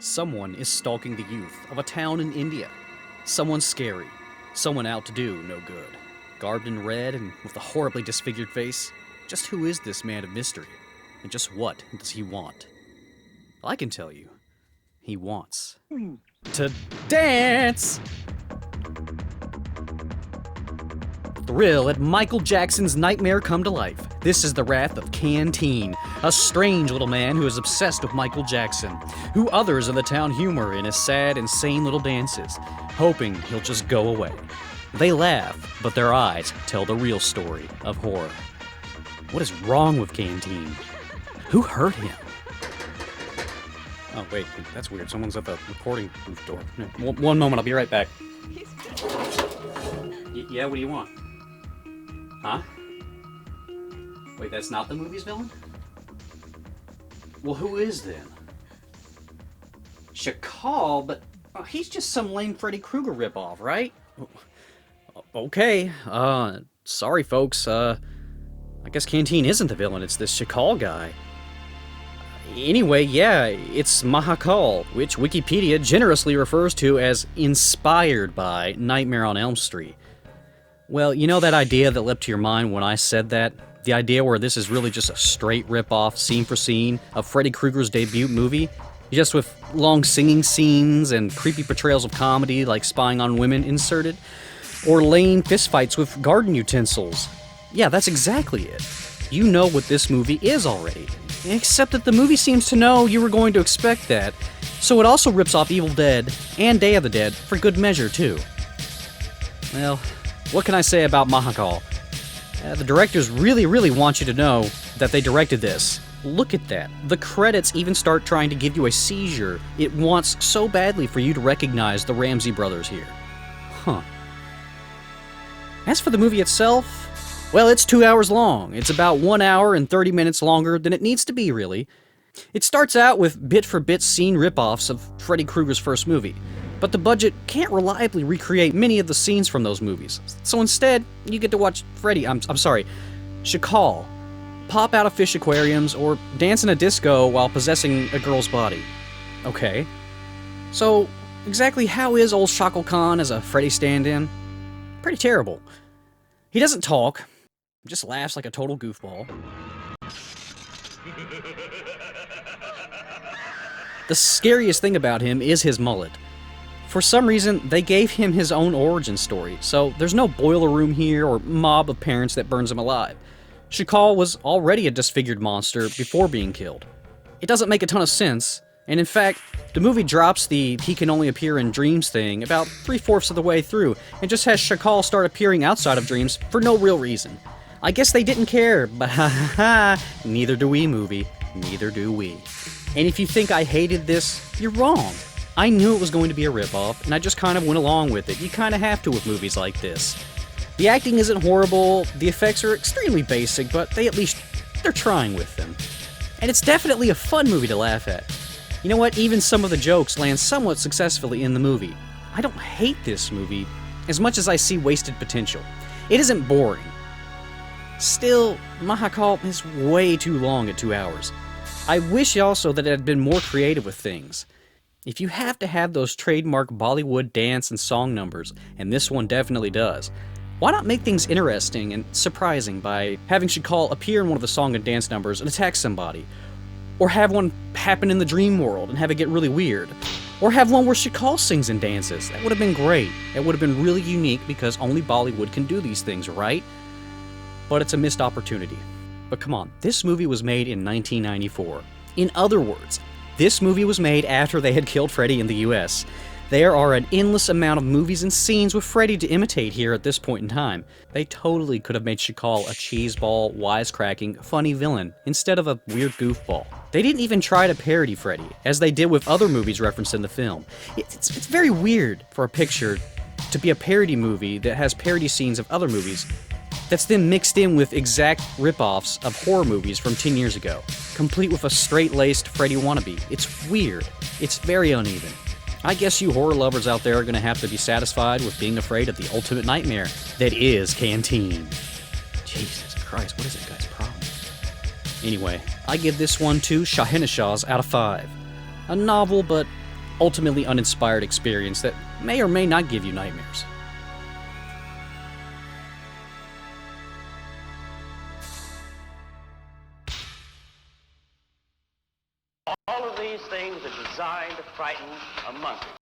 Someone is stalking the youth of a town in India. Someone scary. Someone out to do no good. Garbed in red and with a horribly disfigured face. Just who is this man of mystery? And just what does he want? I can tell you. He wants to dance! Thrill at Michael Jackson's nightmare come to life. This is the wrath of Canteen, a strange little man who is obsessed with Michael Jackson, who others in the town humor in his sad, insane little dances, hoping he'll just go away. They laugh, but their eyes tell the real story of horror. What is wrong with Canteen? Who hurt him? Oh, wait, that's weird. Someone's at the recording booth door. No, one moment, I'll be right back. Yeah, what do you want? Huh? Wait, that's not the movie's villain? Well, who is then? Mahakaal, but he's just some lame Freddy Krueger ripoff, right? Okay, sorry folks, I guess Canteen isn't the villain, it's this Mahakaal guy. Anyway, yeah, it's Mahakaal, which Wikipedia generously refers to as inspired by Nightmare on Elm Street. Well, you know that idea that leapt to your mind when I said that? The idea where this is really just a straight rip-off, scene for scene, of Freddy Krueger's debut movie? Just with long singing scenes and creepy portrayals of comedy like spying on women inserted? Or lame fistfights with garden utensils? Yeah, that's exactly it. You know what this movie is already. Except that the movie seems to know you were going to expect that, so it also rips off Evil Dead and Day of the Dead for good measure, too. Well, what can I say about Mahakaal? The directors really want you to know that they directed this. Look at that. The credits even start trying to give you a seizure. It wants so badly for you to recognize the Ramsey brothers here. Huh. As for the movie itself, well, it's 2 hours long. It's about 1 hour and 30 minutes longer than it needs to be, really. It starts out with bit-for-bit scene rip-offs of Freddy Krueger's first movie, but the budget can't reliably recreate many of the scenes from those movies. So instead, you get to watch Mahakaal, pop out of fish aquariums or dance in a disco while possessing a girl's body. Okay. So, exactly how is old Shakal Khan as a Freddy stand-in? Pretty terrible. He doesn't talk, just laughs like a total goofball. The scariest thing about him is his mullet. For some reason, they gave him his own origin story, so there's no boiler room here or mob of parents that burns him alive. Mahakaal was already a disfigured monster before being killed. It doesn't make a ton of sense, and in fact, the movie drops the he can only appear in dreams thing about 3/4 of the way through, and just has Mahakaal start appearing outside of dreams for no real reason. I guess they didn't care, but neither do we, movie. Neither do we. And if you think I hated this, you're wrong. I knew it was going to be a ripoff, and I just kind of went along with it. You kind of have to with movies like this. The acting isn't horrible, the effects are extremely basic, but they're trying with them. And it's definitely a fun movie to laugh at. You know what, even some of the jokes land somewhat successfully in the movie. I don't hate this movie as much as I see wasted potential. It isn't boring. Still, Mahakaal is way too long at 2 hours. I wish also that it had been more creative with things. If you have to have those trademark Bollywood dance and song numbers, and this one definitely does, why not make things interesting and surprising by having Mahakaal appear in one of the song and dance numbers and attack somebody? Or have one happen in the dream world and have it get really weird? Or have one where Mahakaal sings and dances? That would have been great. It would have been really unique because only Bollywood can do these things, right? But it's a missed opportunity. But come on, this movie was made in 1994. In other words, this movie was made after they had killed Freddy in the US. There are an endless amount of movies and scenes with Freddy to imitate here at this point in time. They totally could have made Mahakaal a cheeseball, wisecracking, funny villain, instead of a weird goofball. They didn't even try to parody Freddy, as they did with other movies referenced in the film. It's very weird for a picture to be a parody movie that has parody scenes of other movies, that's then mixed in with exact rip-offs of horror movies from 10 years ago, complete with a straight-laced Freddy wannabe. It's weird. It's very uneven. I guess you horror lovers out there are going to have to be satisfied with being afraid of the ultimate nightmare that is Canteen. Jesus Christ, what is that guy's problem? Anyway, I give this one 2 Shahinashahs out of 5. A novel but ultimately uninspired experience that may or may not give you nightmares. All of these things are designed to frighten a monkey.